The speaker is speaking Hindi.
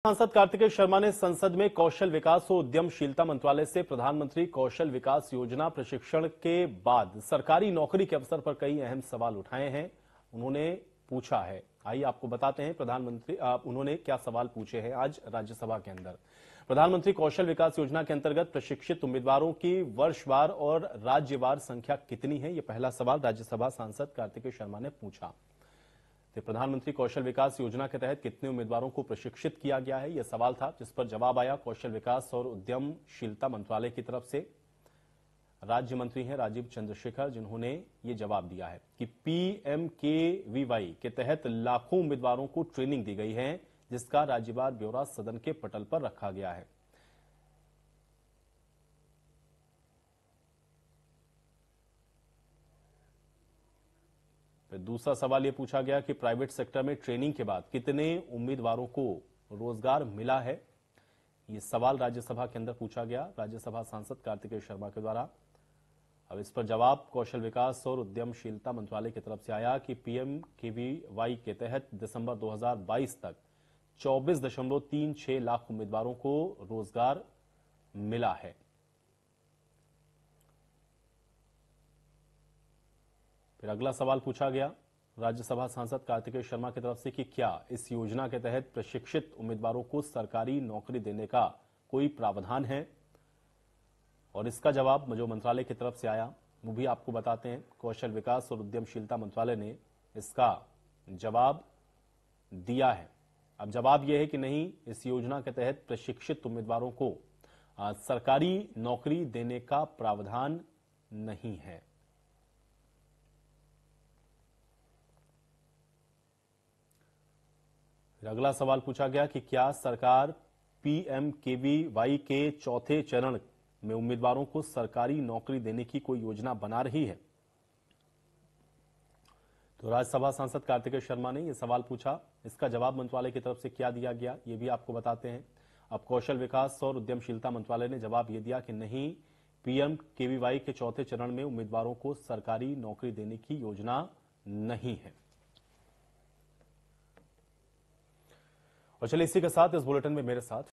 सांसद कार्तिकेय शर्मा ने संसद में कौशल विकास और उद्यमशीलता मंत्रालय से प्रधानमंत्री कौशल विकास योजना प्रशिक्षण के बाद सरकारी नौकरी के अवसर पर कई अहम सवाल उठाए हैं। उन्होंने पूछा है, आइए आपको बताते हैं प्रधानमंत्री उन्होंने क्या सवाल पूछे हैं आज राज्यसभा के अंदर। प्रधानमंत्री कौशल विकास योजना के अंतर्गत प्रशिक्षित उम्मीदवारों की वर्षवार और राज्यवार संख्या कितनी है, यह पहला सवाल राज्यसभा सांसद कार्तिकेय शर्मा ने पूछा। तो प्रधानमंत्री कौशल विकास योजना के तहत कितने उम्मीदवारों को प्रशिक्षित किया गया है, यह सवाल था, जिस पर जवाब आया कौशल विकास और उद्यमशीलता मंत्रालय की तरफ से। राज्य मंत्री हैं राजीव चंद्रशेखर, जिन्होंने ये जवाब दिया है कि पीएमकेवीवाई के तहत लाखों उम्मीदवारों को ट्रेनिंग दी गई है, जिसका राज्यवार ब्यौरा सदन के पटल पर रखा गया है। फिर दूसरा सवाल यह पूछा गया कि प्राइवेट सेक्टर में ट्रेनिंग के बाद कितने उम्मीदवारों को रोजगार मिला है। यह सवाल राज्यसभा के अंदर पूछा गया राज्यसभा सांसद कार्तिकेय शर्मा के द्वारा। अब इस पर जवाब कौशल विकास और उद्यमशीलता मंत्रालय की तरफ से आया कि पीएमकेवीवाई के तहत दिसंबर 2022 तक 24.36 लाख उम्मीदवारों को रोजगार मिला है। फिर अगला सवाल पूछा गया राज्यसभा सांसद कार्तिकेय शर्मा की तरफ से कि क्या इस योजना के तहत प्रशिक्षित उम्मीदवारों को सरकारी नौकरी देने का कोई प्रावधान है, और इसका जवाब जो मंत्रालय की तरफ से आया वो भी आपको बताते हैं। कौशल विकास और उद्यमशीलता मंत्रालय ने इसका जवाब दिया है। अब जवाब यह है कि नहीं, इस योजना के तहत प्रशिक्षित उम्मीदवारों को सरकारी नौकरी देने का प्रावधान नहीं है। अगला सवाल पूछा गया कि क्या सरकार पीएमकेवीवाई के चौथे चरण में उम्मीदवारों को सरकारी नौकरी देने की कोई योजना बना रही है। तो राज्यसभा सांसद कार्तिकेय शर्मा ने यह सवाल पूछा, इसका जवाब मंत्रालय की तरफ से क्या दिया गया ये भी आपको बताते हैं। अब कौशल विकास और उद्यमशीलता मंत्रालय ने जवाब यह दिया कि नहीं, पीएमकेवीवाई के चौथे चरण में उम्मीदवारों को सरकारी नौकरी देने की योजना नहीं है। और चलिए इसी के साथ इस बुलेटिन में मेरे साथ